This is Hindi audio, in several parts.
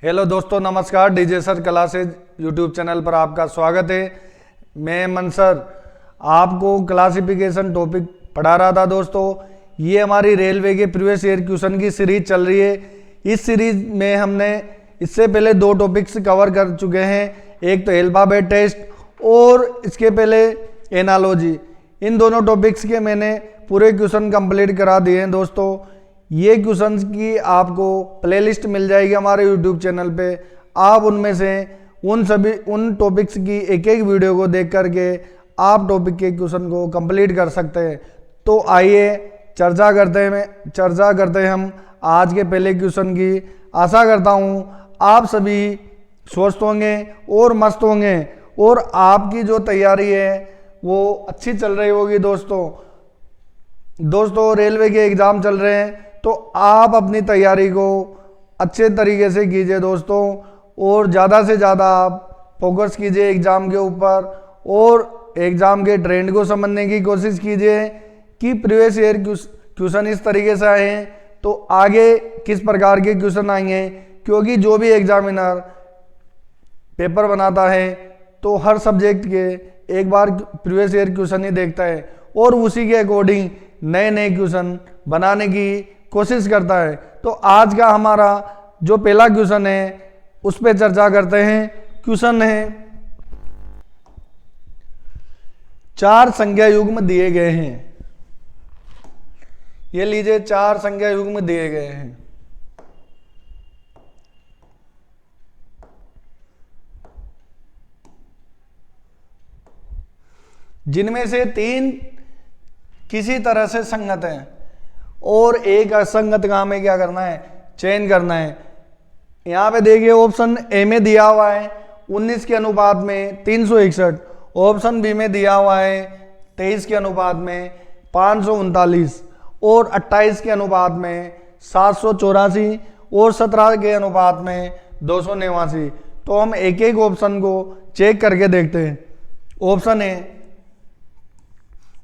हेलो दोस्तों, नमस्कार। DJ sir classes YouTube channel पर आपका स्वागत है। मैं मन सर आपको क्लासिफिकेशन टॉपिक पढ़ा रहा था। दोस्तों, ये हमारी रेलवे के प्रीवियस ईयर क्वेश्चन की सीरीज चल रही है। इस सीरीज में हमने इससे पहले दो टॉपिक्स कवर कर चुके हैं, एक तो अल्फाबेट टेस्ट और इसके पहले एनालॉजी। इन दोनों टॉपिक्स के मैंने पूरे क्वेश्चन कंप्लीट करा दिए हैं। दोस्तों, ये क्वेश्चंस की आपको प्लेलिस्ट मिल जाएगी हमारे यूट्यूब चैनल पे। आप उनमें से उन टॉपिक्स की एक एक वीडियो को देख करके आप टॉपिक के क्वेश्चन को कंप्लीट कर सकते हैं। तो आइए चर्चा करते हैं हम आज के पहले क्वेश्चन की। आशा करता हूँ आप सभी स्वस्थ होंगे और मस्त होंगे और आपकी जो तैयारी है वो अच्छी चल रही होगी। दोस्तों रेलवे के एग्ज़ाम चल रहे हैं, तो आप अपनी तैयारी को अच्छे तरीके से कीजिए दोस्तों, और ज़्यादा से ज़्यादा आप फोकस कीजिए एग्ज़ाम के ऊपर और एग्ज़ाम के ट्रेंड को समझने की कोशिश कीजिए कि प्रीवियस ईयर क्वेश्चन इस तरीके से आए हैं तो आगे किस प्रकार के क्वेश्चन आएंगे। क्योंकि जो भी एग्जामिनर पेपर बनाता है तो हर सब्जेक्ट के एक बार प्रीवियस ईयर क्वेश्चन ही देखता है और उसी के अकॉर्डिंग नए नए क्वेश्चन बनाने की कोशिश करता है। तो आज का हमारा जो पहला क्वेश्चन है उस पर चर्चा करते हैं। क्वेश्चन है, 4 संख्या युग्म दिए गए हैं। ये लीजिए, 4 संख्या युग्म दिए गए हैं। जिनमें से 3 किसी तरह से संगत है और एक असंगत का हमें क्या करना है, चयन करना है। यहां पे देखिए, ऑप्शन ए में दिया हुआ है 19 के अनुपात में 361, ऑप्शन बी में दिया हुआ है 23 के अनुपात में 539 और 28 के अनुपात में 784 और 17 के अनुपात में 289। तो हम एक एक ऑप्शन को चेक करके देखते हैं। ऑप्शन ए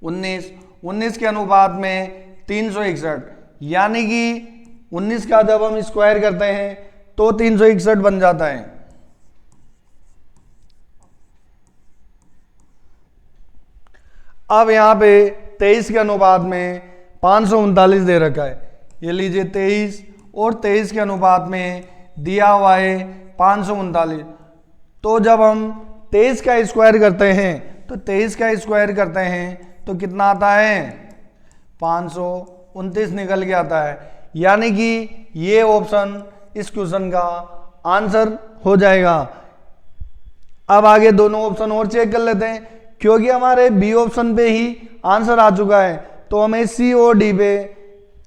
19 के अनुपात में 361, यानी कि 19 का जब हम स्क्वायर करते हैं तो 361 बन जाता है। अब यहां पे 23 के अनुपात में 539 दे रखा है। ये लीजिए, 23 और 23 के अनुपात में दिया हुआ है 539। तो जब हम 23 का स्क्वायर करते हैं तो 23 का स्क्वायर करते हैं तो कितना आता है, 529 निकल के आता है। यानी कि ये ऑप्शन इस क्वेश्चन का आंसर हो जाएगा। अब आगे दोनों ऑप्शन और चेक कर लेते हैं, क्योंकि हमारे बी ऑप्शन पे ही आंसर आ चुका है तो हमें सी और डी पे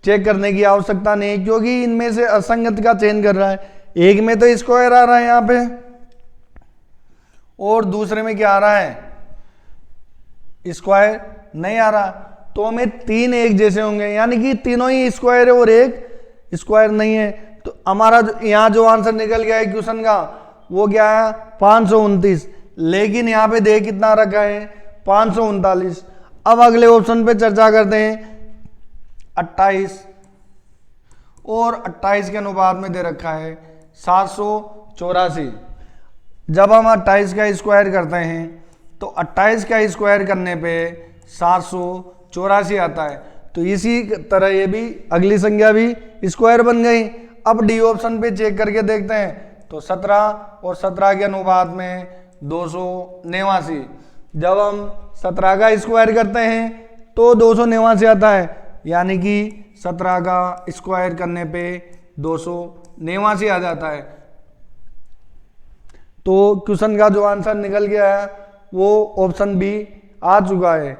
चेक करने की आवश्यकता नहीं, क्योंकि इनमें से असंगत का चयन कर रहा है। एक में तो स्क्वायर आ रहा है यहां पे और दूसरे में क्या आ रहा है, स्क्वायर नहीं आ रहा। तो हमें 3 एक जैसे होंगे, यानी कि तीनों ही स्क्वायर है और एक स्क्वायर नहीं है। तो हमारा यहां जो आंसर निकल गया है क्वेश्चन का वो क्या है, 529। लेकिन यहां पे देख कितना रखा है, 539। अब अगले ऑप्शन पे चर्चा करते हैं। 28 और 28 के अनुपात में दे रखा है 784। जब हम 28 का स्क्वायर करते हैं तो 28 का स्क्वायर करने पे 784 आता है। तो इसी तरह ये भी अगली संख्या भी स्क्वायर बन गई। अब डी ऑप्शन पे चेक करके देखते हैं तो 17 और 17 के अनुपात में 289। जब हम 17 का स्क्वायर करते हैं तो 289 आता है, यानी कि 17 का स्क्वायर करने पे 289 आ जाता है। तो क्वेश्चन का जो आंसर निकल गया है वो ऑप्शन बी आ चुका है।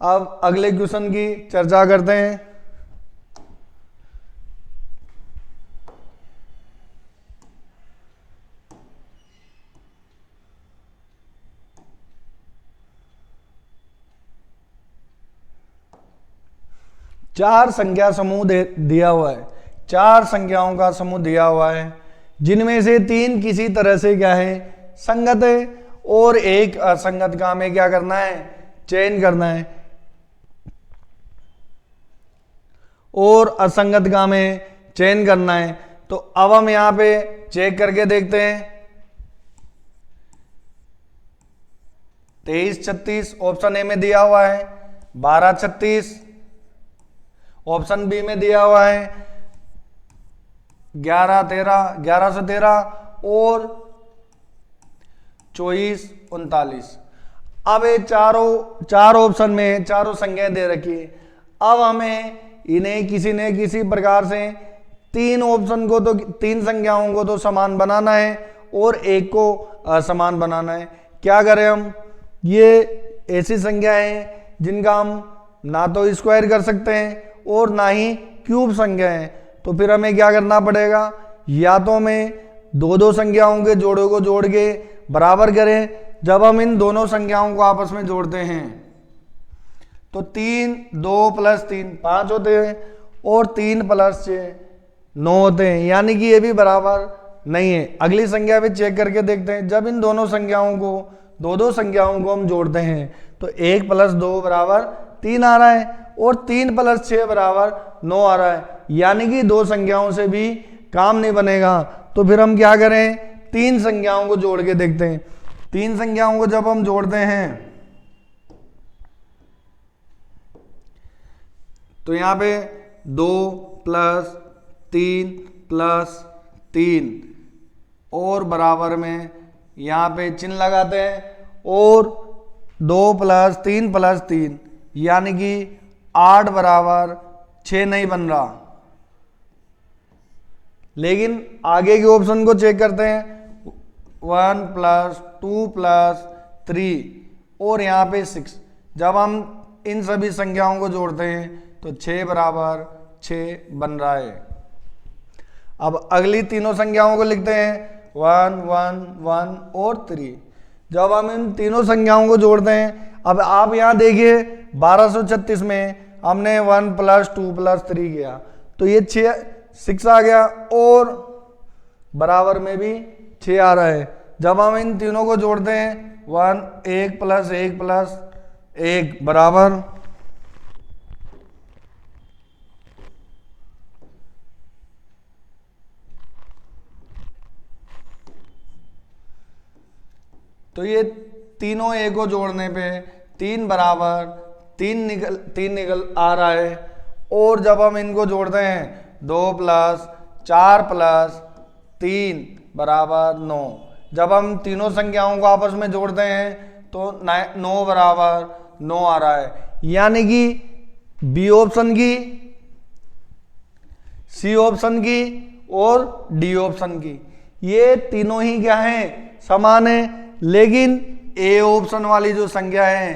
अब अगले क्वेश्चन की चर्चा करते हैं। चार संख्या समूह दिया हुआ है, 4 संख्याओं का समूह दिया हुआ है, जिनमें से 3 किसी तरह से क्या है, संगत है और एक असंगत का हमें क्या करना है, चयन करना है। और असंगत का हमें चयन करना है। तो अब हम यहाँ पे चेक करके देखते हैं। 23 36 ऑप्शन ए में दिया हुआ है, 12 36 ऑप्शन बी में दिया हुआ है, 11 13 11 से 13 और 24 39। अब ये चार ऑप्शन में चारों संख्याएं दे रखी है। अब हमें इन्हें किसी ने किसी प्रकार से तीन ऑप्शन को तो तीन संख्याओं को तो समान बनाना है और एक को असमान बनाना है। क्या करें हम? ये ऐसी संख्याएं हैं जिनका हम ना तो स्क्वायर कर सकते हैं और ना ही क्यूब संख्या है। तो फिर हमें क्या करना पड़ेगा? या तो हमें दो संख्याओं के जोड़ों को जोड़ के बराबर करें। जब हम इन दोनों संख्याओं को आपस में जोड़ते हैं तो 3 2 + 3 5 होते हैं और 3 + 6 9 होते हैं, यानी कि ये भी बराबर नहीं है। अगली संख्या भी चेक करके देखते हैं। जब इन दोनों संख्याओं को दो संख्याओं को हम जोड़ते हैं तो 1 + 2 = 3 आ रहा है और 3 + 6 = 9 आ रहा है, यानी कि दो संख्याओं से भी काम नहीं बनेगा। तो फिर हम क्या करें? तीन संख्याओं को जोड़ के देखते हैं। तीन संख्याओं को जब हम जोड़ते हैं तो यहां पे 2 + 3 + 3 और बराबर में यहां पे चिन्ह लगाते हैं और 2 + 3 + 3 यानी कि 8 = 6 नहीं बन रहा। लेकिन आगे के ऑप्शन को चेक करते हैं। 1 + 2 + 3 और यहाँ पे 6। जब हम इन सभी संख्याओं को जोड़ते हैं तो 6 = 6 बन रहा है। अब अगली तीनों संख्याओं को लिखते हैं 1 1 1 और 3। जब हम इन तीनों संख्याओं को जोड़ते हैं, अब आप यहाँ देखिए 1236 में हमने 1 + 2 + 3 किया तो ये 6 आ गया और बराबर में भी 6 आ रहा है। जब हम इन तीनों को जोड़ते हैं 1 + 1 + 1 बराबर तो ये तीनों ए को जोड़ने पे 3 बराबर 3 निकल आ रहा है। और जब हम इनको जोड़ते हैं 2 + 4 + 3 = 9। जब हम तीनों संख्याओं को आपस में जोड़ते हैं तो 9 = 9 आ रहा है, यानी कि बी ऑप्शन की, सी ऑप्शन की और डी ऑप्शन की ये तीनों ही क्या हैं? समान है। लेकिन ए ऑप्शन वाली जो संख्या है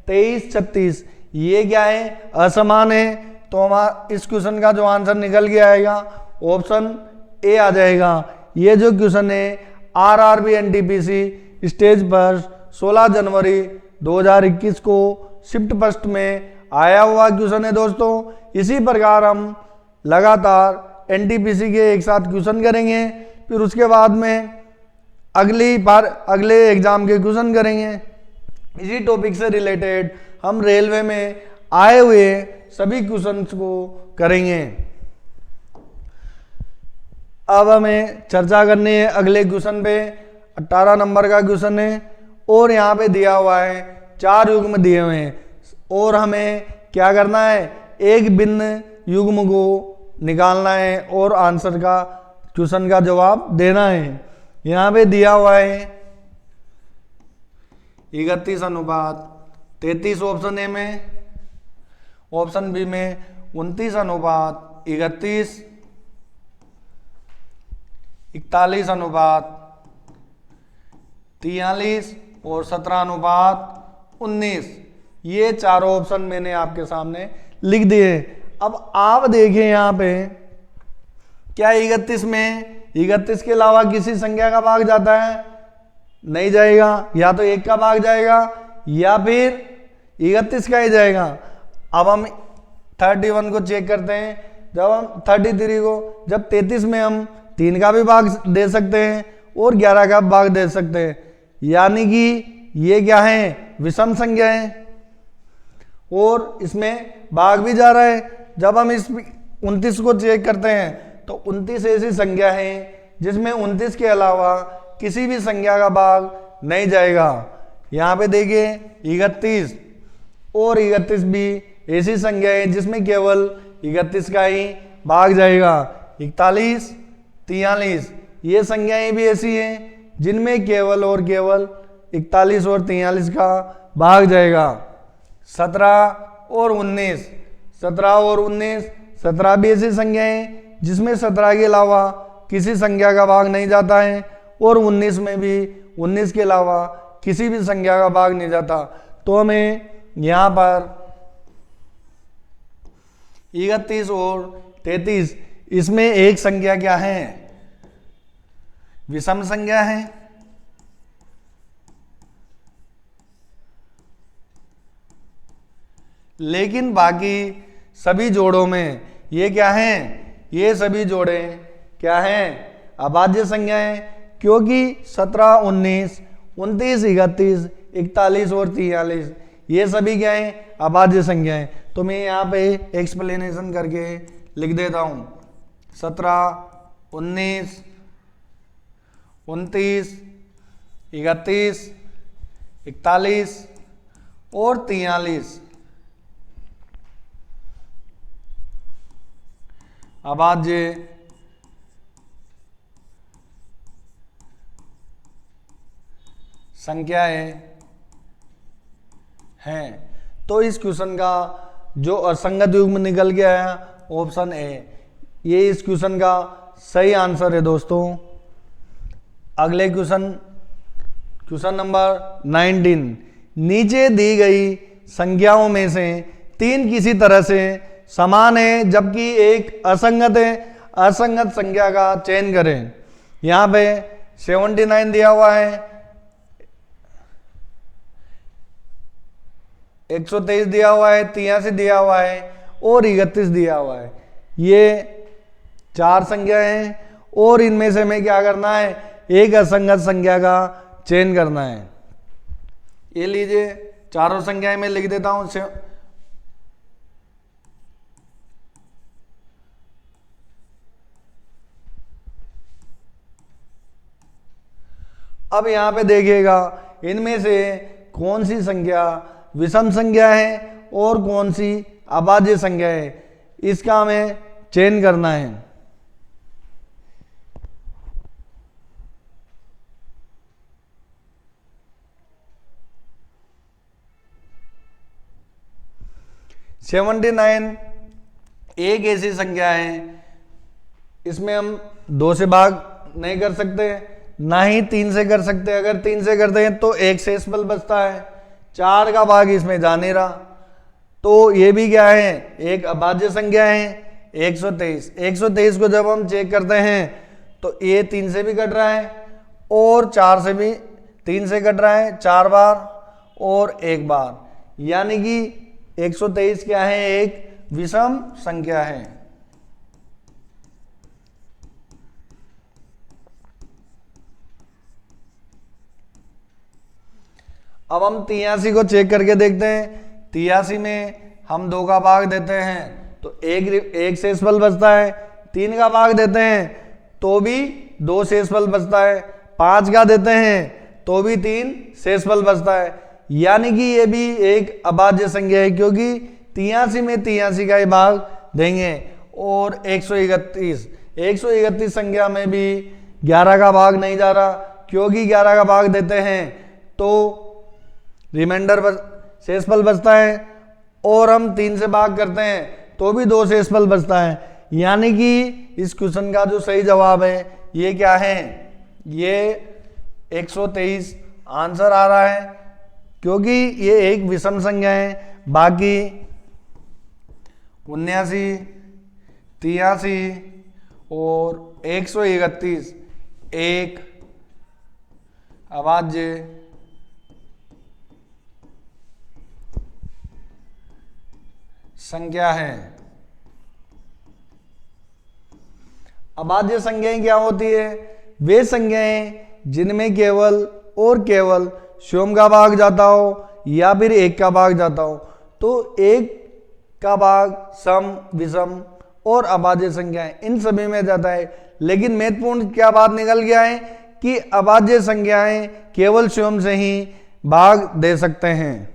23 36 ये क्या है? असमान है। तो हमारा इस क्वेश्चन का जो आंसर निकल के आएगा ऑप्शन ए आ जाएगा। ये जो क्वेश्चन है आरआरबी एनटीपीसी स्टेज पर 16 जनवरी 2021 को शिफ्ट फर्स्ट में आया हुआ क्वेश्चन है दोस्तों। इसी प्रकार हम लगातार एनटीपीसी के एक साथ क्वेश्चन करेंगे, फिर उसके बाद में अगले एग्जाम के क्वेश्चन करेंगे। इसी टॉपिक से रिलेटेड हम रेलवे में आए हुए सभी क्वेश्चंस को करेंगे। अब हमें चर्चा करनी है अगले क्वेश्चन पे। 18 नंबर का क्वेश्चन है और यहाँ पे दिया हुआ है 4 युग्म दिए हुए हैं और हमें क्या करना है? एक भिन्न युग्म को निकालना है और आंसर का क्वेश्चन का जवाब देना है। यहाँ पे दिया हुआ है 31:33 ऑप्शन ए में, ऑप्शन बी में 29:31, 41:43 और 17:19। ये चारों ऑप्शन मैंने आपके सामने लिख दिए। अब आप देखें यहाँ पे क्या 31 में 31 के अलावा किसी संख्या का भाग जाता है? नहीं जाएगा। या तो 1 का भाग जाएगा या फिर 31 का ही जाएगा। अब हम 31 को चेक करते हैं। जब हम 33 को, जब 33 में हम 3 का भी भाग दे सकते हैं और 11 का भाग दे सकते हैं, यानी कि ये क्या है? विषम संख्या है और इसमें भाग भी जा रहा है। जब हम 29 को चेक करते हैं तो 29 ऐसी संख्या है जिसमें 29 के अलावा किसी भी संख्या का भाग नहीं जाएगा। यहाँ पे देखिए 31 और 31 भी ऐसी संख्या है जिसमें केवल 31 का ही भाग जाएगा। 41, 43 ये संख्याएं भी ऐसी हैं जिनमें केवल और केवल 41 और 43 का भाग जाएगा। 17 और 19, 17 और 19, 17 भी ऐसी संख्याएं जिसमें 17 के अलावा किसी संख्या का भाग नहीं जाता है और 19 में भी 19 के अलावा किसी भी संख्या का भाग नहीं जाता। तो हमें यहाँ पर 31 और 33 इसमें एक संख्या क्या है, विषम संख्या है। लेकिन बाकी सभी जोड़ों में ये क्या हैं, ये सभी जोड़े क्या हैं, अभाज्य संख्याएं, क्योंकि 17, 19, 29, 31, 41 और 43 ये सभी क्या हैं, अभाज्य संख्याएं। तो मैं यहाँ पे एक्सप्लेनेशन करके लिख देता हूँ। 17, 19, 29, 31, 41 और 43 अभाज्य संख्याएं हैं। तो इस क्वेश्चन का जो असंगत युग्म निकल के आया ऑप्शन ए, ये इस क्वेश्चन का सही आंसर है दोस्तों। अगले क्वेश्चन नंबर 19, नीचे दी गई संख्याओं में से 3 किसी तरह से समान है जबकि एक असंगत है, असंगत संख्या का चयन करें। यहाँ पे 79 दिया हुआ है, 123 दिया हुआ है, 83 दिया हुआ है और 31 दिया हुआ है। ये 4 संख्या हैं और इनमें से हमें क्या करना है, एक असंगत संख्या का चयन करना है। ये लीजिए चारों संख्याएं मैं लिख देता हूं। अब यहां पे देखिएगा इनमें से कौन सी संख्या विषम संख्या है और कौन सी अभाज्य संख्या है, इसका हमें चयन करना है। (79) एक ऐसी संख्या है इसमें हम 2 से भाग नहीं कर सकते, ना ही 3 से कर सकते। अगर 3 से करते हैं तो 1 शेषफल बचता है, 4 का भाग इसमें जा नहीं रहा। तो ये भी क्या है, एक अभाज्य संख्या है 123। 123 को जब हम चेक करते हैं तो ये 3 से भी कट रहा है और 4 से भी 3 से कट रहा है 4 बार और 1 बार, यानी कि 123 क्या है, एक विषम संख्या है। अब हम 83 को चेक करके देखते हैं। 83 में हम 2 का भाग देते हैं तो एक शेषफल बचता है, 3 का भाग देते हैं तो भी 2 शेषफल बचता है, 5 का देते हैं तो भी 3 शेषफल बचता है, यानी कि ये भी एक अभाज्य संख्या है क्योंकि 83 में 83 का ही भाग देंगे। और 131 संख्या में भी 11 का भाग नहीं जा रहा क्योंकि 11 का भाग देते हैं तो रिमाइंडर शेषफल बचता है और हम 3 से भाग करते हैं तो भी 2 शेषफल बचता है, यानी कि इस क्वेश्चन का जो सही जवाब है ये क्या है, ये 123 आंसर आ रहा है क्योंकि ये एक विषम संख्या है। बाकी 79, 83 और 131 एक अभाज्य संख्या है। अभाज्य संख्याएं क्या होती है, वे संख्याएं जिनमें केवल और केवल स्वयं का भाग जाता हो या फिर 1 का भाग जाता हो। तो 1 का भाग सम, विषम और अभाज्य संख्याएं, इन सभी में जाता है। लेकिन महत्वपूर्ण क्या बात निकल गया है कि अभाज्य संख्याएं केवल स्वयं से ही भाग दे सकते हैं।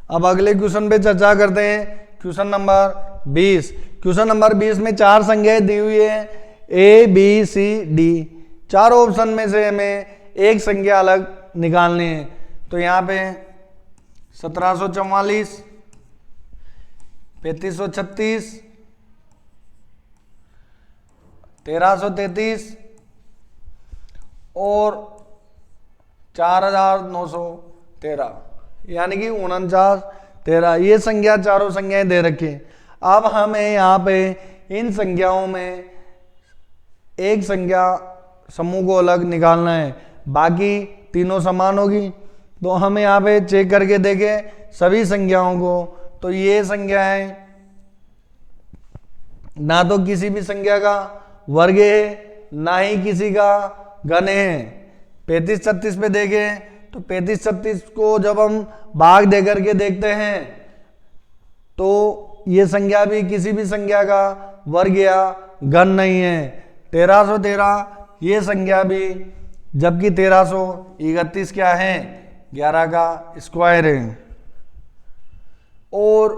अब अगले क्वेश्चन पे चर्चा करते हैं। Question number 20। क्वेश्चन नंबर 20 में 4 संख्याएं दी हुई है, ए बी सी डी। चारों ऑप्शन में से हमें एक संख्या अलग निकालनी है। तो यहाँ पे 1744, 3536, 1333 और 4913, यानी कि 49 13, ये संख्या चारों संख्याएं दे रखी हैं। अब हमें यहाँ पे इन संख्याओं में एक संख्या समूह को अलग निकालना है, बाकी तीनों समान होगी। तो हम यहाँ पे चेक करके देखें सभी संख्याओं को, तो ये संख्याएं ना तो किसी भी संख्या का वर्ग है ना ही किसी का घन है। 35 36 पे देखें तो 35 36 को जब हम भाग दे करके देखते हैं तो ये संख्या भी किसी भी संख्या का वर्ग या घन नहीं है। 1313 ये संख्या भी, जबकि 1331 क्या है, 11 का स्क्वायर है। और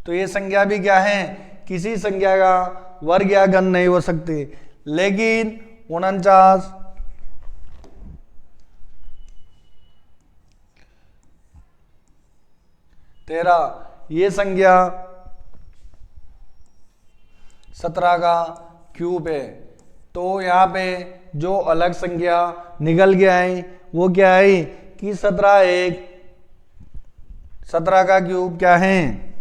तो ये संख्या भी क्या है, किसी संख्या का वर्ग या घन नहीं हो सकती। लेकिन 49 13 ये संख्या 17 का क्यूब है। तो यहाँ पे जो अलग संख्या निकल के आई वो क्या है कि 17 का क्यूब क्या है,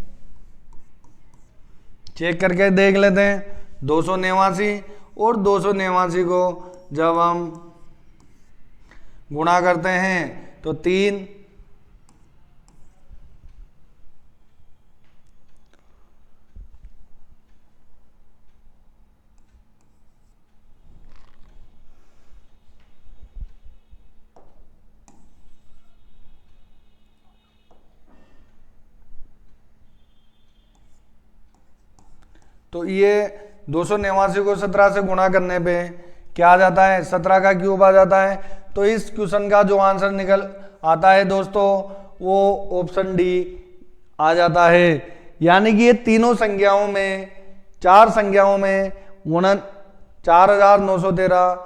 चेक करके देख लेते हैं। 289 और 289 को जब हम गुणा करते हैं तो 3, तो ये 289 को 17 से गुणा करने पे क्या आ जाता है, 17 का क्यूब आ जाता है। तो इस क्वेश्चन का जो आंसर निकल आता है दोस्तों वो ऑप्शन डी आ जाता है। यानी कि ये तीनों संख्याओं में, 4 संख्याओं में 4913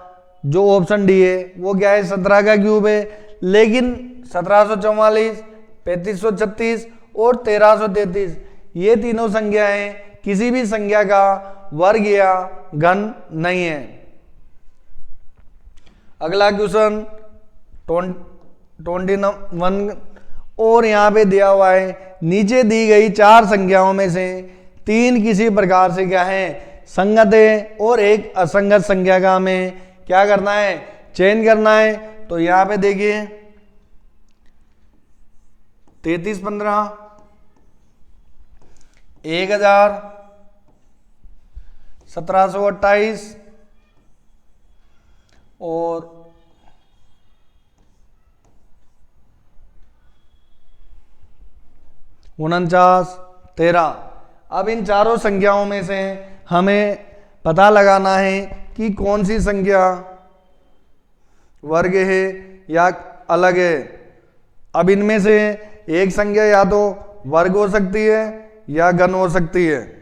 जो ऑप्शन डी है वो क्या है, 17 का क्यूब है। लेकिन 1744, 3536 और 1333 ये तीनों संख्याएं किसी भी संख्या का वर्ग या घन नहीं है। अगला क्वेश्चन 21 और यहाँ पे दिया हुआ है, नीचे दी गई 4 संख्याओं में से 3 किसी प्रकार से क्या है, संगत है और एक असंगत संख्या का हमें क्या करना है, चयन करना है। तो यहाँ पे देखिए 3315, 1000, 1728 और 4913। अब इन चारों संख्याओं में से हमें पता लगाना है कि कौन सी संख्या वर्ग है या अलग है। अब इनमें से एक संख्या या तो वर्ग हो सकती है या घन हो सकती है।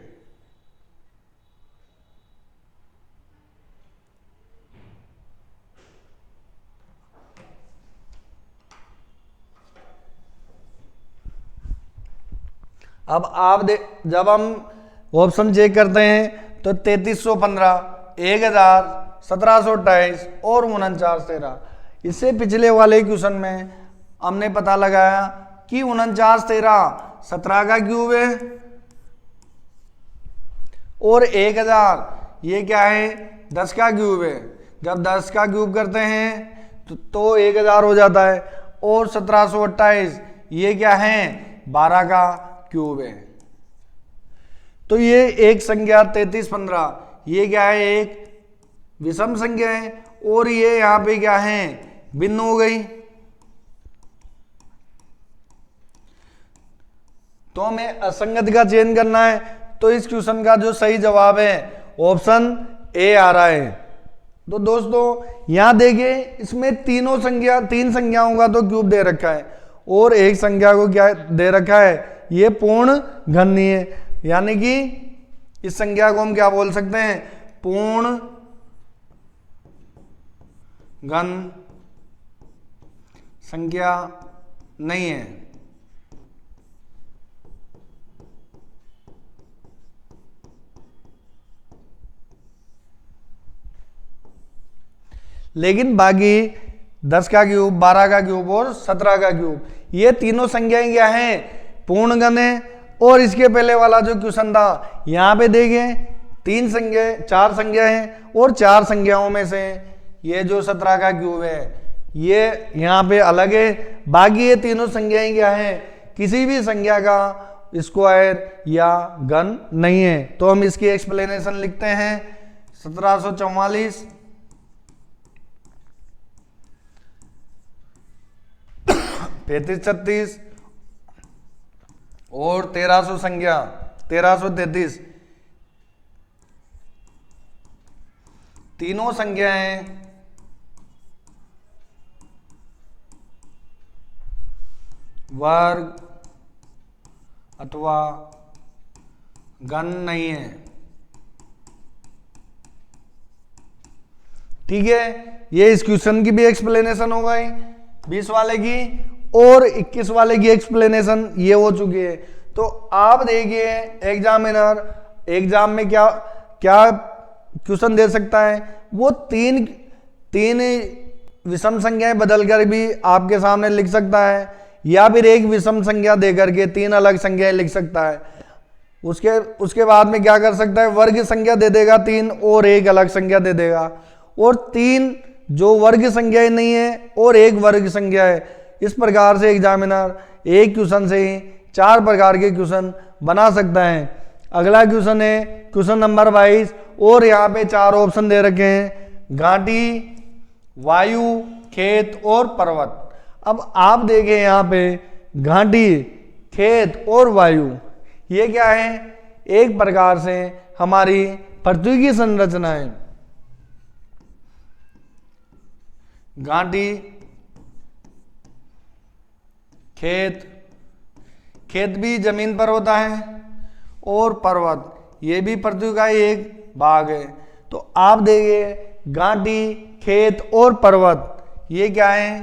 अब जब हम ऑप्शन चेक करते हैं तो 3315, 1000, 1728 और 4913, इससे पिछले वाले क्वेश्चन में हमने पता लगाया कि 4913 17 का क्यूब है और 1000 ये क्या है, 10 का क्यूब है। जब 10 का क्यूब करते हैं तो 1000 हो जाता है और 1728 ये क्या है, 12 का क्यूब है। तो ये एक संख्या 33 15, ये क्या है, एक विषम संख्या है, और ये यहां पे क्या है, भिन्न हो गई। तो हमें असंगत का चयन करना है, तो इस क्वेश्चन का जो सही जवाब है ऑप्शन ए आ रहा है। तो दोस्तों यहां देखिए, इसमें तीन संख्याओं का तो क्यूब दे रखा है और एक संख्या को क्या दे रखा है, ये पूर्ण घन नहीं है, यानी कि इस संख्या को हम क्या बोल सकते हैं, पूर्ण घन संख्या नहीं है। लेकिन बाकी 10 का क्यूब, 12 का क्यूब और 17 का क्यूब, ये तीनों संख्याएं क्या हैं, पूर्ण घन है। और इसके पहले वाला जो क्वेश्चन था, यहां पे देखें 4 संख्या हैं और 4 संख्याओं में से ये जो 17 का क्यूब है ये यहां पे अलग है, बाकी ये तीनों संख्याएं क्या हैं, किसी भी संख्या का स्क्वायर या घन नहीं है। तो हम इसकी एक्सप्लेनेशन लिखते हैं, 1744 35 36 और 1300 संख्या 1333, तीनों संख्याएं वर्ग अथवा घन नहीं है। ठीक है, ये इस क्वेश्चन की भी एक्सप्लेनेशन हो गई, 20 वाले की, और 21 वाले की एक्सप्लेनेशन ये हो चुकी है। तो आप देखिए एग्जाम में क्या क्या क्वेश्चन दे सकता है, वो तीन विषम संख्याएं बदलकर भी आपके सामने लिख सकता है, या फिर एक विषम संख्या देकर के 3 अलग संख्याएं लिख सकता है। उसके बाद में क्या कर सकता है, वर्ग संख्या दे देगा 3 और एक अलग संख्या दे देगा, और 3 जो वर्ग संख्याएं नहीं है और एक वर्ग संख्या है। इस प्रकार से एग्जामिनर एक क्वेश्चन से ही 4 प्रकार के क्वेश्चन बना सकता है। अगला क्वेश्चन है क्वेश्चन नंबर 22, और यहाँ पे 4 ऑप्शन दे रखे हैं, घाटी, वायु, खेत और पर्वत। अब आप देखें यहाँ पे घाटी, खेत और वायु, ये क्या है, एक प्रकार से हमारी पृथ्वी की संरचना है। घाटी, खेत भी जमीन पर होता है, और पर्वत ये भी पृथ्वी का एक भाग है। तो आप देखिए घाटी, खेत और पर्वत ये क्या है,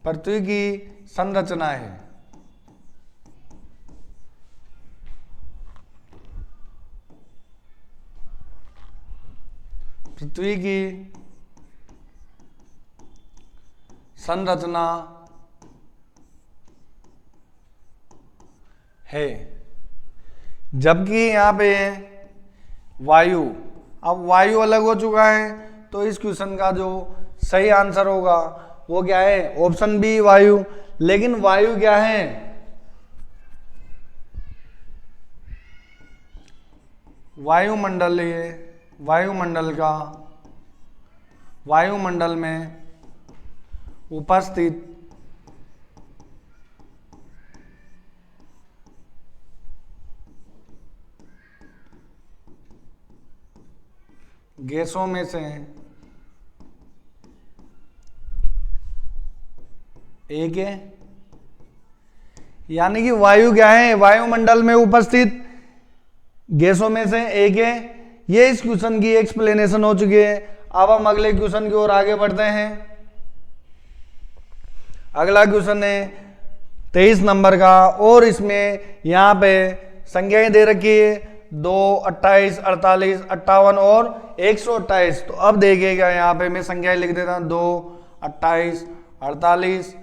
पृथ्वी की संरचना है। पृथ्वी की संरचना है। जबकि यहाँ पे वायु, अब वायु अलग हो चुका है, तो इस क्वेश्चन का जो सही आंसर होगा वो क्या है, ऑप्शन बी वायु। लेकिन वायु क्या है, वायुमंडल, ये वायुमंडल में उपस्थित गैसों में से एक है। यानी कि वायु क्या है, वायुमंडल में उपस्थित गैसों में से एक है। ये इस क्वेश्चन की एक्सप्लेनेशन हो चुकी है। अब हम अगले क्वेश्चन की ओर आगे बढ़ते हैं। अगला क्वेश्चन है 23 नंबर का, और इसमें यहाँ पे संख्याएं दे रखी है 2, 28, 48, 58 और 128। तो अब देखिएगा यहाँ पे मैं संख्याएं लिख देता हूँ, 2, 28, 48,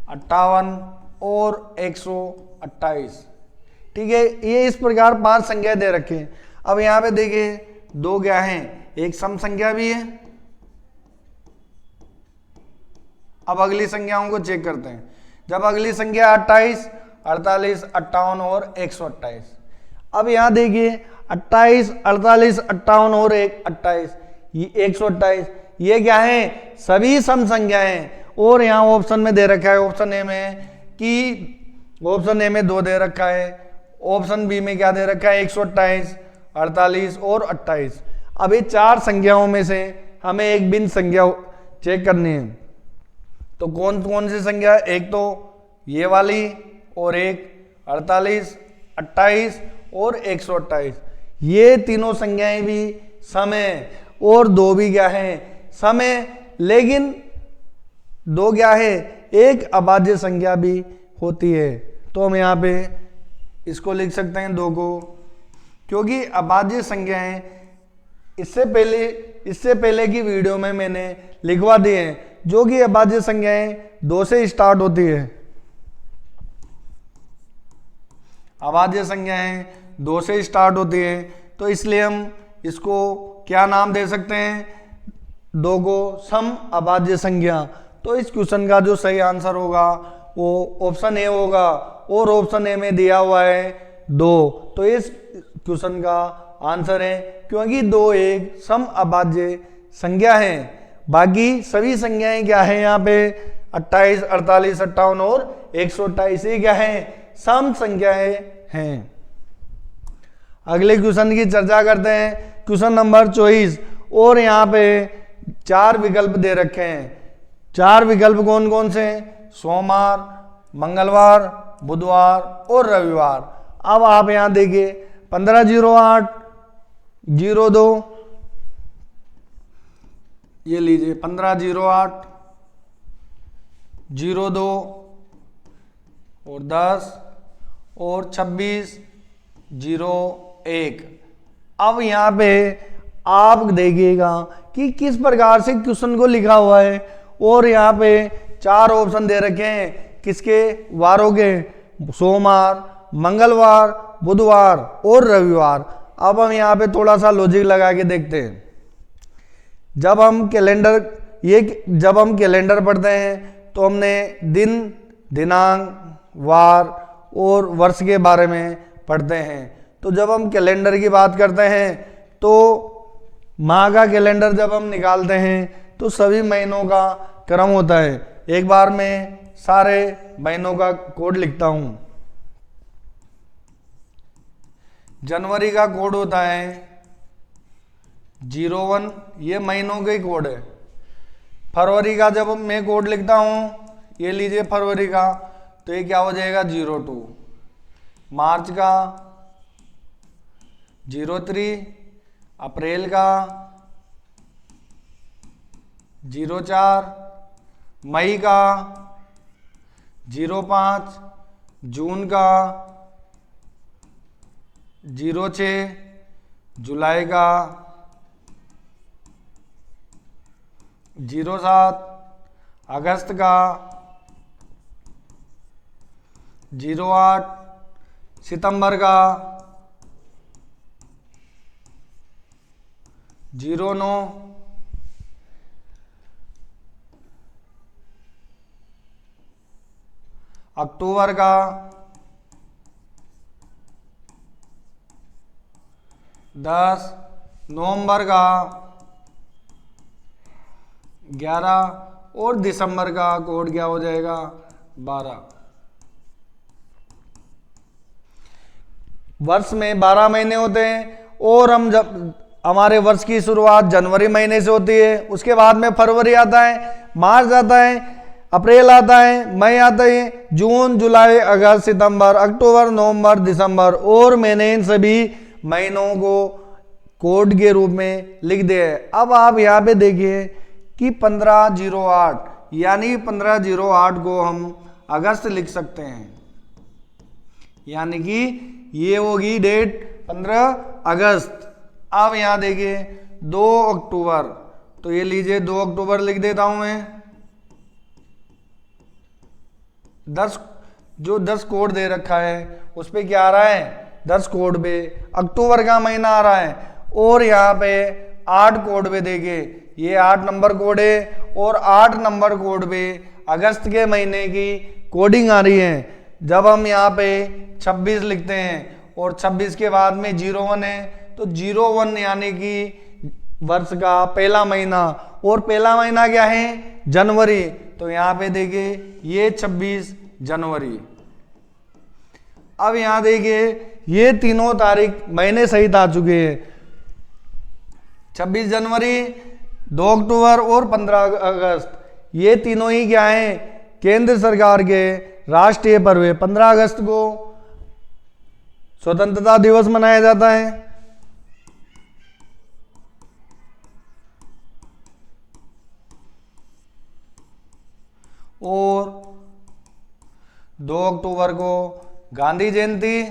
58 और 128। ठीक है, ये इस प्रकार 5 संख्याएं दे रखी हैं। अब यहाँ पे देखिए 2 क्या है, एक सम संख्या भी है। अब अगली संख्याओं को चेक करते हैं। जब अगली संख्या 28 48, 58 और 128। अब यहाँ देखिए 28, 48, 58 और 28, ये 128, ये क्या है? सभी सम संख्याएं। और यहाँ ऑप्शन में दे रखा है, ऑप्शन ए में कि ऑप्शन ए में 2 दे रखा है, ऑप्शन बी में क्या दे रखा है? 128, 48 और 28। अब ये 4 संख्याओं में से हमें एक भिन्न संख्या चेक करनी है। तो कौन कौन सी संख्या? एक तो ये वाली और एक 48, 28 और 128। ये तीनों संख्याएं भी सम है और 2 भी क्या है? सम है। लेकिन 2 क्या है? एक अभाज्य संख्या भी होती है। तो हम यहाँ पे इसको लिख सकते हैं 2 को, क्योंकि अभाज्य संख्याएं इससे पहले की वीडियो में मैंने लिखवा दिए हैं, जो कि अभाज्य संख्याएं 2 से स्टार्ट होती है। अभाज्य संख्याएं 2 से स्टार्ट होती है, तो इसलिए हम इसको क्या नाम दे सकते हैं? 2 को सम अभाज्य संख्या। तो इस क्वेश्चन का जो सही आंसर होगा वो ऑप्शन ए होगा, और ऑप्शन ए में दिया हुआ है 2। तो इस क्वेश्चन का आंसर है, क्योंकि 2 एक सम अभाज्य संख्या है। बाकी सभी संख्याएं क्या है? यहाँ पे 28, 48, 58 और 128 ये क्या है? सम संख्याएं हैं। अगले क्वेश्चन की चर्चा करते हैं, क्वेश्चन नंबर 24। और यहाँ पे 4 विकल्प दे रखे हैं। 4 विकल्प कौन कौन से? सोमवार, मंगलवार, बुधवार और रविवार। अब आप यहाँ देखिए 1508, 02, ये लीजिए 1508, 02 और 10 और 26, 01। अब यहाँ पे आप देखिएगा कि किस प्रकार से क्वेश्चन को लिखा हुआ है, और यहाँ पे 4 ऑप्शन दे रखे हैं। किसके? वारों के, सोमवार, मंगलवार, बुधवार और रविवार। अब हम यहाँ पे थोड़ा सा लॉजिक लगा के देखते हैं। जब हम कैलेंडर पढ़ते हैं तो हमने दिन, दिनांक, वार और वर्ष के बारे में पढ़ते हैं। तो जब हम कैलेंडर की बात करते हैं तो माह का कैलेंडर जब हम निकालते हैं तो सभी महीनों का क्रम होता है। एक बार मैं सारे महीनों का कोड लिखता हूं। जनवरी का कोड होता है 01, ये महीनों के कोड है। फरवरी का जब मैं कोड लिखता हूं, ये लीजिए फरवरी का, तो ये क्या हो जाएगा? 02। मार्च का 03, अप्रैल का 04, मई का 05, जून का 06, जुलाई का 07, अगस्त का 08, सितंबर का 09, अक्टूबर का 10, नवंबर का 11 और दिसंबर का कोड क्या हो जाएगा? 12। वर्ष में 12 महीने होते हैं, और हम जब हमारे वर्ष की शुरुआत जनवरी महीने से होती है, उसके बाद में फरवरी आता है, मार्च आता है, अप्रैल आता है, मई आता है, जून, जुलाई, अगस्त, सितंबर, अक्टूबर, नवंबर, दिसंबर, और मैंने इन सभी महीनों को कोड के रूप में लिख दिया है। अब आप यहाँ पे देखिए कि 1508, यानी 1508 को हम अगस्त लिख सकते हैं, यानी कि ये होगी डेट 15 अगस्त। अब यहाँ देखिए 2 अक्टूबर, तो ये लीजिए 2 अक्टूबर लिख देता हूं मैं। 10 कोड दे रखा है उस पे क्या आ रहा है? 10 कोड पे अक्टूबर का महीना आ रहा है, और यहाँ पे 8 कोड पे देखिए, ये 8 नंबर कोड है, और 8 नंबर कोड पे अगस्त के महीने की कोडिंग आ रही है। जब हम यहाँ पे 26 लिखते हैं और 26 के बाद में 01 है, तो 01 यानी कि वर्ष का पहला महीना, और पहला महीना क्या है? जनवरी। तो यहाँ पे देखिए ये 26 जनवरी। अब यहाँ देखिए ये तीनों तारीख महीने सहित आ चुके हैं, 26 जनवरी, 2 अक्टूबर और 15 अगस्त। ये तीनों ही क्या हैं? केंद्र सरकार के राष्ट्रीय पर्व है। 15 अगस्त को स्वतंत्रता दिवस मनाया जाता है, और 2 अक्टूबर को गांधी जयंती,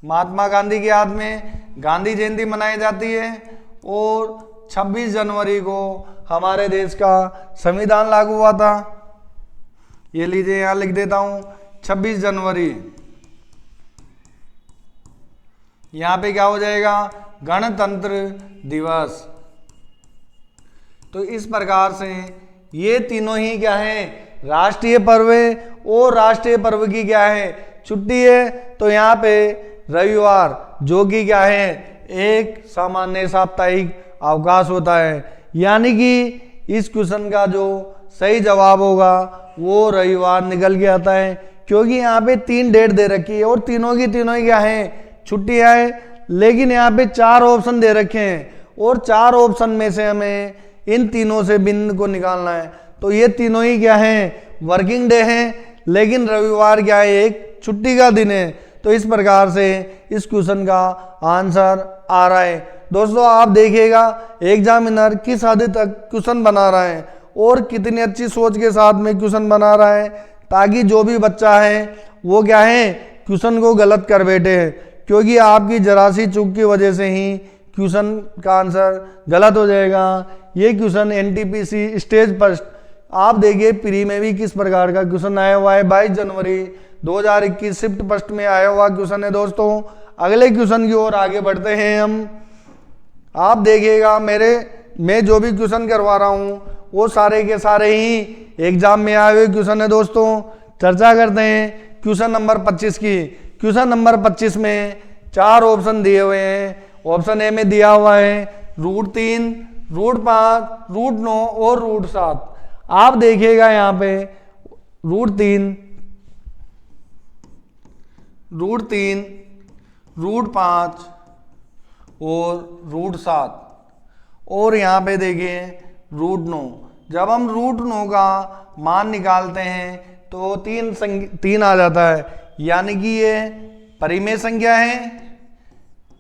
महात्मा गांधी की याद में गांधी जयंती मनाई जाती है, और 26 जनवरी को हमारे देश का संविधान लागू हुआ था। ये लीजिए यहां लिख देता हूं 26 जनवरी। यहां पे क्या हो जाएगा? गणतंत्र दिवस। तो इस प्रकार से ये तीनों ही क्या है? राष्ट्रीय पर्व है, और राष्ट्रीय पर्व की क्या है? छुट्टी है। तो यहाँ पे रविवार जो कि क्या है? एक सामान्य साप्ताहिक अवकाश होता है। यानी कि इस क्वेश्चन का जो सही जवाब होगा वो रविवार निकल के आता है, क्योंकि यहाँ पे 3 डेट दे रखी है और तीनों की तीनों ही क्या है? छुट्टियां हैं। लेकिन यहाँ पे 4 ऑप्शन दे रखे हैं, और 4 ऑप्शन में से हमें इन तीनों से भिन्न को निकालना है। तो ये तीनों ही क्या हैं? वर्किंग डे हैं, लेकिन रविवार क्या है? एक छुट्टी का दिन है। तो इस प्रकार से इस क्वेश्चन का आंसर आ रहा है। दोस्तों आप देखिएगा एग्जामिनर किस हद तक क्वेश्चन बना रहा है और कितनी अच्छी सोच के साथ में क्वेश्चन बना रहा है, ताकि जो भी बच्चा है वो क्या है? क्वेश्चन को गलत कर बैठे हैं, क्योंकि आपकी जरा सी चूक की वजह से ही क्वेश्चन का आंसर गलत हो जाएगा। ये क्वेश्चन एनटीपीसी स्टेज फर्स्ट, आप देखिए प्री में भी किस प्रकार का क्वेश्चन आया हुआ है। 22 जनवरी 2021 शिफ्ट फर्स्ट में आया हुआ क्वेश्चन है। दोस्तों अगले क्वेश्चन की ओर आगे बढ़ते हैं हम। आप देखिएगा मैं जो भी क्वेश्चन करवा रहा हूँ वो सारे के सारे ही एग्जाम में आए हुए क्वेश्चन है। दोस्तों चर्चा करते हैं क्वेश्चन नंबर 25 की। क्वेश्चन नंबर 25 में 4 ऑप्शन दिए हुए हैं। ऑप्शन ए में दिया हुआ है √3, √5, √9 और √7। आप देखिएगा यहाँ पे √3, √3, √5 और √7, और यहाँ पे देखिए √9। जब हम √9 का मान निकालते हैं तो 3 आ जाता है, यानी कि ये परिमेय संख्या है।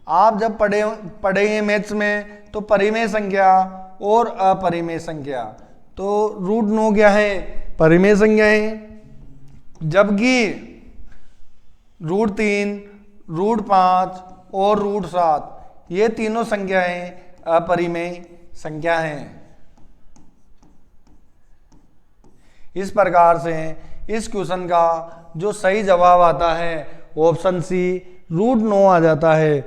आप जब पढ़ेंगे मैथ्स में तो परिमेय संख्या और अपरिमेय संख्या, तो √9 क्या है? परिमेय संख्या है, जबकि √3, √5 और √7 ये तीनों संख्याएं अपरिमेय संख्या हैं। इस प्रकार से इस क्वेश्चन का जो सही जवाब आता है ऑप्शन सी √9 आ जाता है।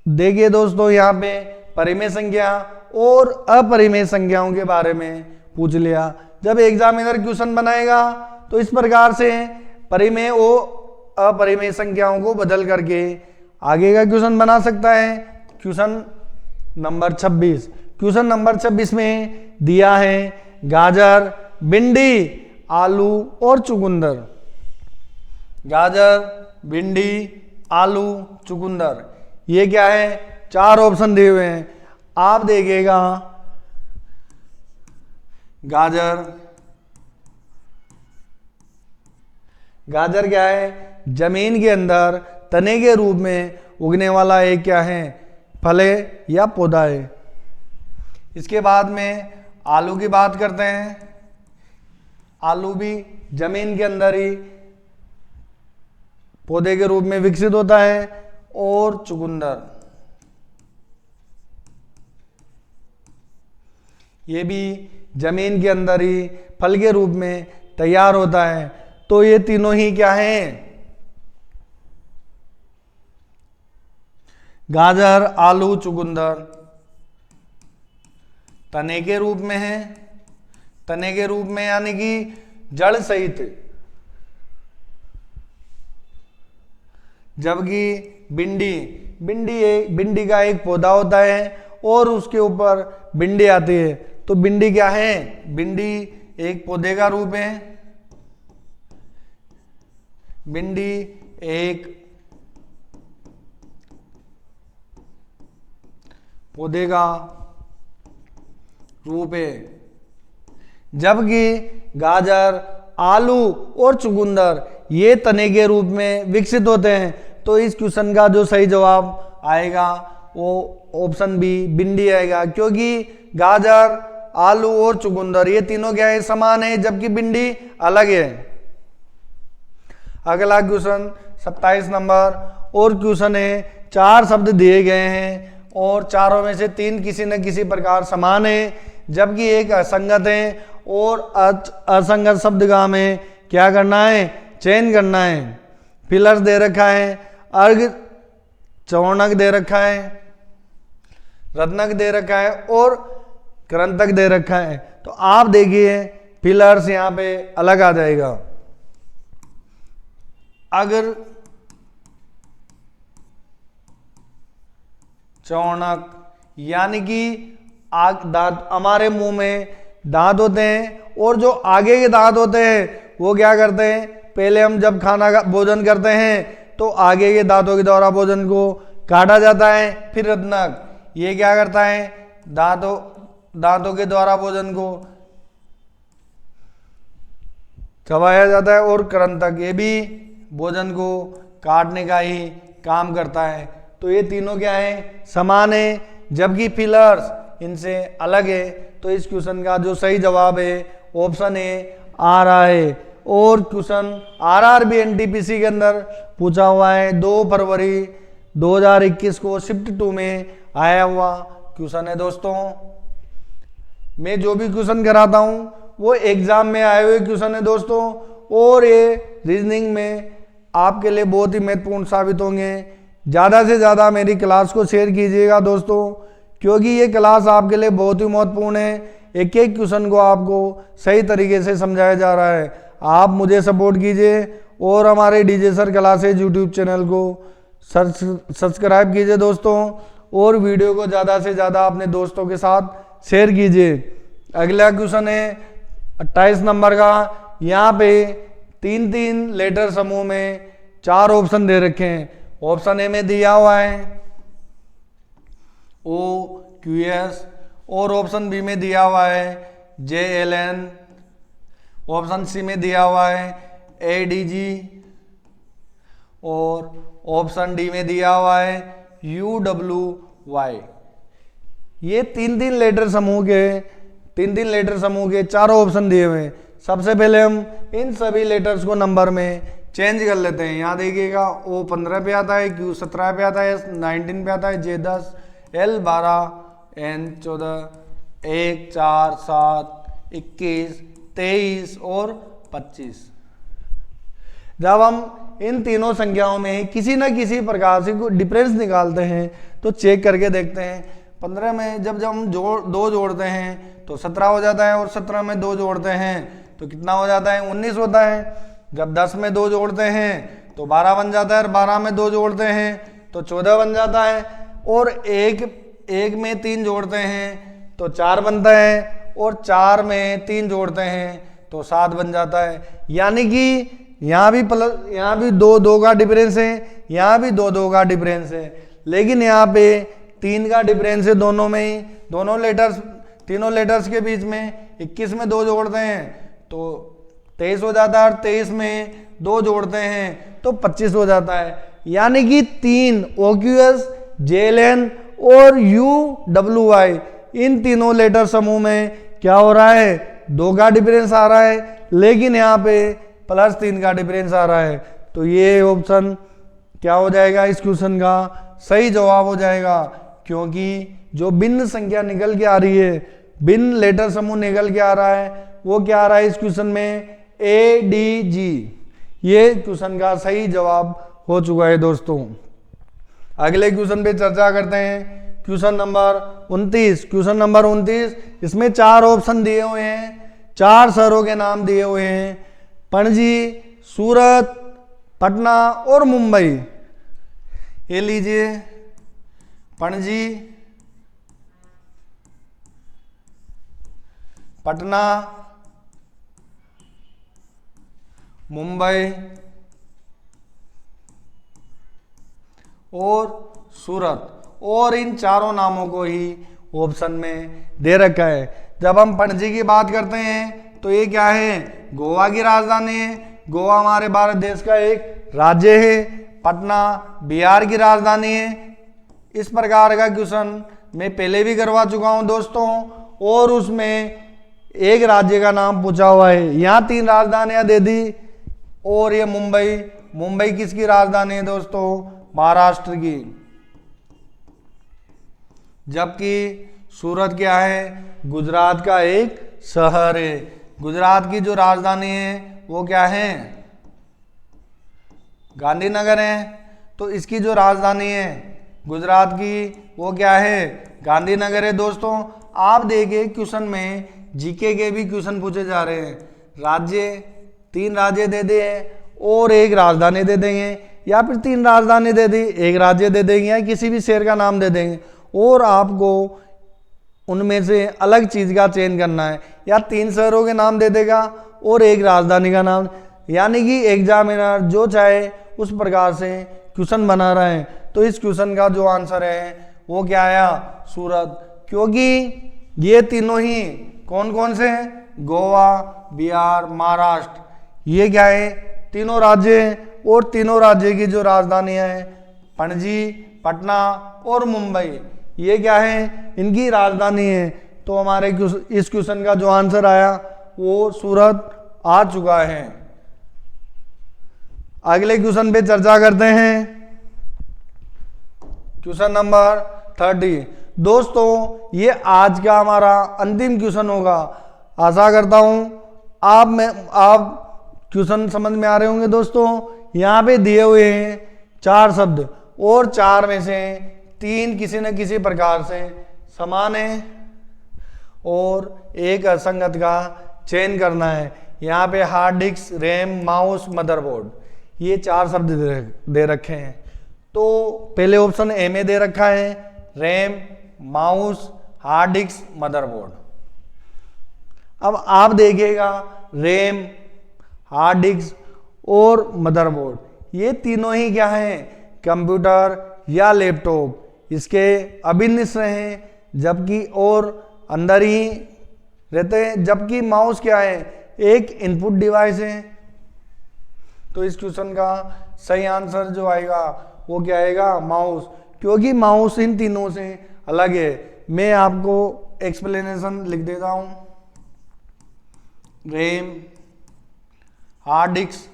देखिए दोस्तों यहाँ पे परिमेय संख्या और अपरिमेय संख्याओं के बारे में पूछ लिया। जब एग्जामिनर क्वेश्चन बनाएगा तो इस प्रकार से परिमेय और अपरिमेय संख्याओं को बदल करके आगे का क्वेश्चन बना सकता है। Question number 26। क्वेश्चन नंबर 26 में दिया है गाजर, भिंडी, आलू और चुकंदर। गाजर, भिंडी, आलू, चुकंदर, ये क्या है? 4 ऑप्शन दिए हुए हैं। आप देखिएगा गाजर क्या है? जमीन के अंदर तने के रूप में उगने वाला एक क्या है? फल है या पौधा है। इसके बाद में आलू की बात करते हैं। आलू भी जमीन के अंदर ही पौधे के रूप में विकसित होता है। और चुकंदर, ये भी जमीन के अंदर ही फल के रूप में तैयार होता है। तो ये तीनों ही क्या हैं? गाजर, आलू, चुकंदर तने के रूप में है। तने के रूप में यानी कि जड़ सहित जबकि भिंडी भिंडी का एक पौधा होता है और उसके ऊपर भिंडी आती है। तो भिंडी क्या है? भिंडी एक पौधे का रूप है। भिंडी एक पौधे का रूप है। जबकि गाजर, आलू और चुकंदर ये तने के रूप में विकसित होते हैं। तो इस क्वेश्चन का जो सही जवाब आएगा वो ऑप्शन बी भिंडी आएगा, क्योंकि गाजर, आलू और चुकंदर ये तीनों क्या है? समान है, जबकि भिंडी अलग है। अगला क्वेश्चन 27 नंबर और क्वेश्चन है 4 शब्द दिए गए हैं और चारों में से 3 किसी न किसी प्रकार समान है, जबकि एक असंगत है और असंगत शब्द का हमें क्या करना है? चयन करना है। फिलर्स दे रखा है, अर्घ चौणक दे रखा है, रत्नक दे रखा है और कृंतक दे रखा है। तो आप देखिए फिलर्स यहां पे अलग आ जाएगा। अगर चौणक यानी कि दांत, हमारे मुंह में दांत होते हैं और जो आगे के दांत होते हैं वो क्या करते हैं? पहले हम जब खाना का भोजन करते हैं तो आगे के दांतों के द्वारा भोजन को काटा जाता है। फिर रत्नक ये क्या करता है? दांतों के द्वारा भोजन को चबाया जाता है और कृंतक ये भी भोजन को काटने का ही काम करता है। तो ये तीनों क्या है? समान है, जबकि फिलर्स इनसे अलग है। तो इस क्वेश्चन का जो सही जवाब है ऑप्शन ए आ रहा है। और क्वेश्चन आरआरबी एनटीपीसी के अंदर पूछा हुआ है 2 फरवरी 2021 को शिफ्ट 2 में आया हुआ क्वेश्चन है। दोस्तों मैं जो भी क्वेश्चन कराता हूँ वो एग्जाम में आए हुए क्वेश्चन है दोस्तों, और ये रीजनिंग में आपके लिए बहुत ही महत्वपूर्ण साबित होंगे। ज़्यादा से ज़्यादा मेरी क्लास को शेयर कीजिएगा दोस्तों, क्योंकि ये क्लास आपके लिए बहुत ही महत्वपूर्ण है। एक एक क्वेश्चन को आपको सही तरीके से समझाया जा रहा है। आप मुझे सपोर्ट कीजिए और हमारे DJ sir classes YouTube channel को सब्सक्राइब कीजिए दोस्तों, और वीडियो को ज़्यादा से ज़्यादा अपने दोस्तों के साथ शेयर कीजिए। अगला क्वेश्चन है 28 नंबर का। यहाँ पे 3 लेटर समूह में 4 ऑप्शन दे रखे हैं। ऑप्शन ए में दिया हुआ है OQS और ऑप्शन बी में दिया हुआ है JLN, ऑप्शन सी में दिया हुआ है ADG और ऑप्शन डी में दिया हुआ है UWY। ये 3 लेटर समूह के 4 ऑप्शन दिए हुए हैं। सबसे पहले हम इन सभी लेटर्स को नंबर में चेंज कर लेते हैं। यहाँ देखिएगा O 15 पे आता है, Q 17 पे आता है, S 19 पे आता है, J 10, L 12, N 14, 1, 4, 7, 21, 23 और 25। जब हम इन तीनों संख्याओं में किसी न किसी प्रकार से डिफरेंस निकालते हैं तो चेक करके देखते हैं। 15 में जब हम 2 जोड़ते हैं तो 17 हो जाता है, और 17 में 2 जोड़ते हैं तो कितना हो जाता है? 19 होता है। जब 10 में 2 जोड़ते हैं तो 12 बन जाता है, और 12 में 2 जोड़ते हैं तो 14 बन जाता है, और एक में 3 जोड़ते हैं तो 4 बनता है, और 4 में 3 जोड़ते हैं तो 7 बन जाता है। यानी कि यहाँ भी 2 का डिफरेंस है, यहाँ भी 2 का डिफरेंस है, लेकिन यहाँ पे 3 का डिफरेंस है दोनों में ही। तीनों लेटर्स के बीच में 21 में 2 जोड़ते हैं तो 23 हो जाता है, और 23 में 2 जोड़ते हैं तो 25 हो जाता है। यानी कि 3 OQS, JLN और UWY इन तीनों लेटर समूह में क्या हो रहा है? 2 का डिफरेंस आ रहा है, लेकिन यहाँ पे +3 का डिफरेंस आ रहा है। तो ये ऑप्शन क्या हो जाएगा? इस क्वेश्चन का सही जवाब हो जाएगा, क्योंकि जो भिन्न संख्या निकल के आ रही है, भिन्न लेटर समूह निकल के आ रहा है, वो क्या आ रहा है इस क्वेश्चन में? ADG। ये क्वेश्चन का सही जवाब हो चुका है दोस्तों। अगले क्वेश्चन पे चर्चा करते हैं। Question number 29। इसमें 4 ऑप्शन दिए हुए हैं, 4 शहरों के नाम दिए हुए हैं, पणजी, सूरत, पटना और मुंबई। ये लीजिए पणजी, पटना, मुंबई और सूरत, और इन चारों नामों को ही ऑप्शन में दे रखा है। जब हम पणजी की बात करते हैं तो ये क्या है, गोवा की राजधानी है। गोवा हमारे भारत देश का एक राज्य है। पटना बिहार की राजधानी है। इस प्रकार का क्वेश्चन मैं पहले भी करवा चुका हूं दोस्तों, और उसमें एक राज्य का नाम पूछा हुआ है। यहाँ 3 राजधानियां दे दी, और ये मुंबई किसकी राजधानी है दोस्तों, महाराष्ट्र की। जबकि सूरत क्या है, गुजरात का एक शहर है। गुजरात की जो राजधानी है वो क्या है, गांधीनगर है। तो इसकी जो राजधानी है गुजरात की वो क्या है, गांधीनगर है। दोस्तों आप देखिए क्वेश्चन में जीके के भी क्वेश्चन पूछे जा रहे हैं। राज्य 3 राज्य दे दिए और एक राजधानी दे देंगे, या फिर 3 राजधानी दे दी, एक राज्य दे देंगे, या किसी भी शहर का नाम दे देंगे, और आपको उनमें से अलग चीज का चयन करना है। या 3 शहरों के नाम दे देगा और एक राजधानी का नाम, यानी कि एग्जामिनर जो चाहे उस प्रकार से क्वेश्चन बना रहे हैं। तो इस क्वेश्चन का जो आंसर है वो क्या आया, सूरत। क्योंकि ये तीनों ही कौन कौन से हैं, गोवा, बिहार, महाराष्ट्र, ये क्या है, तीनों राज्य हैं। और तीनों राज्य की जो राजधानियां हैं पणजी, पटना और मुंबई, ये क्या है, इनकी राजधानी है। तो हमारे इस क्वेश्चन का जो आंसर आया वो सूरत आ चुका है। अगले क्वेश्चन पे चर्चा करते हैं। Question number 30। दोस्तों ये आज का हमारा अंतिम क्वेश्चन होगा। आशा करता हूं आप क्वेश्चन समझ में आ रहे होंगे। दोस्तों यहाँ पे दिए हुए हैं 4 शब्द, और 4 में से 3 किसी न किसी प्रकार से समान है और एक असंगत का चयन करना है। यहाँ पे hard disk, RAM, mouse, motherboard, ये 4 शब्द दे रखे हैं। तो पहले ऑप्शन ए में दे रखा है RAM, mouse, hard disk, motherboard. अब आप देखिएगा रैम, हार्ड डिस्क और मदरबोर्ड, ये तीनों ही क्या हैं, कंप्यूटर या लैपटॉप इसके अभिन्न हिस्से हैं, जबकि और अंदर ही रहते हैं। जबकि माउस क्या है, एक इनपुट डिवाइस है। तो इस क्वेश्चन का सही आंसर जो आएगा वो क्या आएगा, माउस, क्योंकि माउस इन तीनों से अलग है। मैं आपको एक्सप्लेनेशन लिख देता हूं। RAM, hard disk,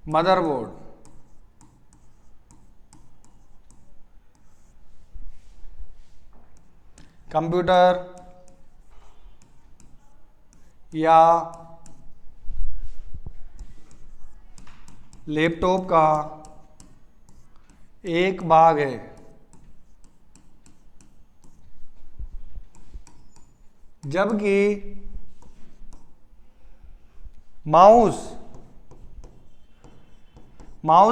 motherboard, computer या लैपटॉप का एक भाग है। जबकि माउस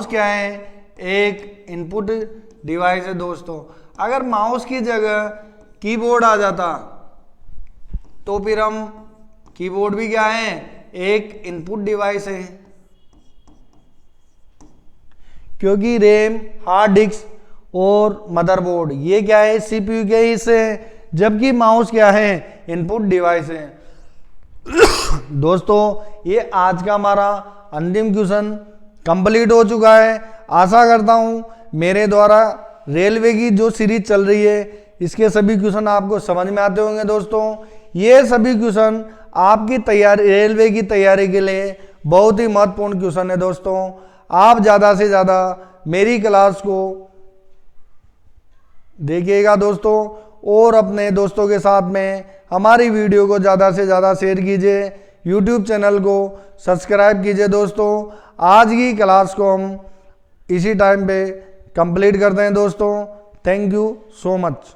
क्या है, एक इनपुट डिवाइस है। दोस्तों अगर माउस की जगह कीबोर्ड आ जाता तो फिर हम कीबोर्ड भी क्या है, एक इनपुट डिवाइस है। क्योंकि रैम, हार्ड डिस्क और मदरबोर्ड ये क्या है, सीपीयू के हिस्से हैं, जबकि माउस क्या है, इनपुट डिवाइस है। दोस्तों ये आज का हमारा अंतिम क्वेश्चन कंप्लीट हो चुका है। आशा करता हूं मेरे द्वारा रेलवे की जो सीरीज चल रही है इसके सभी क्वेश्चन आपको समझ में आते होंगे। दोस्तों ये सभी क्वेश्चन आपकी तैयारी, रेलवे की तैयारी के लिए बहुत ही महत्वपूर्ण क्वेश्चन है। दोस्तों आप ज़्यादा से ज़्यादा मेरी क्लास को देखिएगा दोस्तों, और अपने दोस्तों के साथ में हमारी वीडियो को ज़्यादा से ज़्यादा शेयर कीजिए। यूट्यूब चैनल को सब्सक्राइब कीजिए। दोस्तों आज की क्लास को हम इसी टाइम पे कंप्लीट करते हैं। दोस्तों थैंक यू सो मच।